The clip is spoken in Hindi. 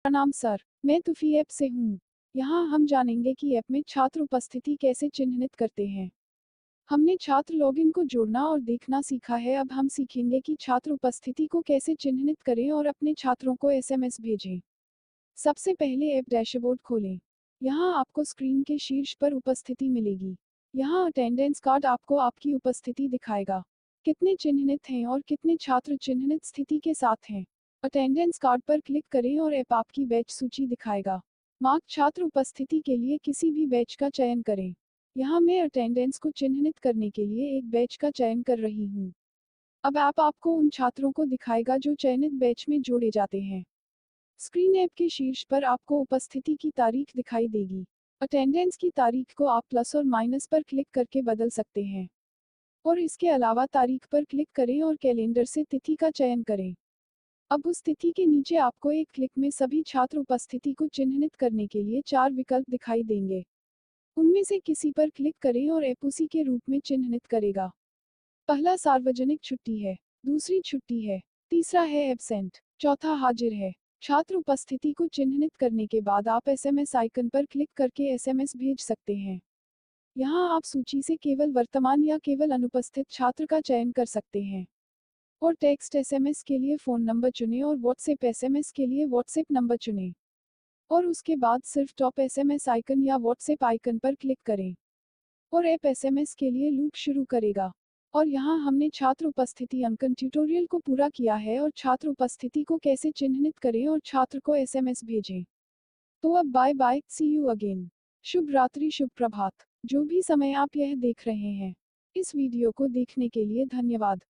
प्रणाम सर, मैं तुफी ऐप से हूँ। यहाँ हम जानेंगे कि ऐप में छात्र उपस्थिति कैसे चिन्हित करते हैं। हमने छात्र लॉगिन को जोड़ना और देखना सीखा है। अब हम सीखेंगे कि छात्र उपस्थिति को कैसे चिन्हित करें और अपने छात्रों को एसएमएस भेजें। सबसे पहले ऐप डैशबोर्ड खोलें। यहाँ आपको स्क्रीन के शीर्ष पर उपस्थिति मिलेगी। यहाँ अटेंडेंस कार्ड आपको आपकी उपस्थिति दिखाएगा। कितने चिन्हित हैं और कितने छात्र चिन्हित स्थिति के साथ हैं। अटेंडेंस कार्ड पर क्लिक करें और ऐप आपकी बैच सूची दिखाएगा। मार्क छात्र उपस्थिति के लिए किसी भी बैच का चयन करें। यहाँ मैं अटेंडेंस को चिन्हित करने के लिए एक बैच का चयन कर रही हूँ। अब ऐप आपको उन छात्रों को दिखाएगा जो चयनित बैच में जोड़े जाते हैं। स्क्रीन ऐप के शीर्ष पर आपको उपस्थिति की तारीख दिखाई देगी। अटेंडेंस की तारीख को आप प्लस और माइनस पर क्लिक करके बदल सकते हैं। और इसके अलावा तारीख पर क्लिक करें और कैलेंडर से तिथि का चयन करें। अब उस तिथि के नीचे आपको एक क्लिक में सभी छात्र उपस्थिति को चिन्हित करने के लिए 4 विकल्प दिखाई देंगे। उनमें से किसी पर क्लिक करें और ऐप उसी के रूप में चिन्हित करेगा। पहला सार्वजनिक छुट्टी है, दूसरी छुट्टी है, तीसरा है एब्सेंट, चौथा हाजिर है। छात्र उपस्थिति को चिन्हित करने के बाद आप एसएमएस आइकन पर क्लिक करके एसएमएस भेज सकते हैं। यहाँ आप सूची से केवल वर्तमान या केवल अनुपस्थित छात्र का चयन कर सकते हैं। और टेक्स्ट एसएमएस के लिए फ़ोन नंबर चुनें और व्हाट्सएप एसएमएस के लिए व्हाट्सएप नंबर चुनें। और उसके बाद सिर्फ टॉप एसएमएस आइकन या व्हाट्सएप आइकन पर क्लिक करें। और ऐप एसएमएस के लिए लूप शुरू करेगा। और यहाँ हमने छात्र उपस्थिति अंकन ट्यूटोरियल को पूरा किया है और छात्र उपस्थिति को कैसे चिन्हित करें और छात्र को एसएमएस भेजें। तो अब bye bye, see you again. शुभ रात्रि, शुभ प्रभात, जो भी समय आप यह देख रहे हैं। इस वीडियो को देखने के लिए धन्यवाद।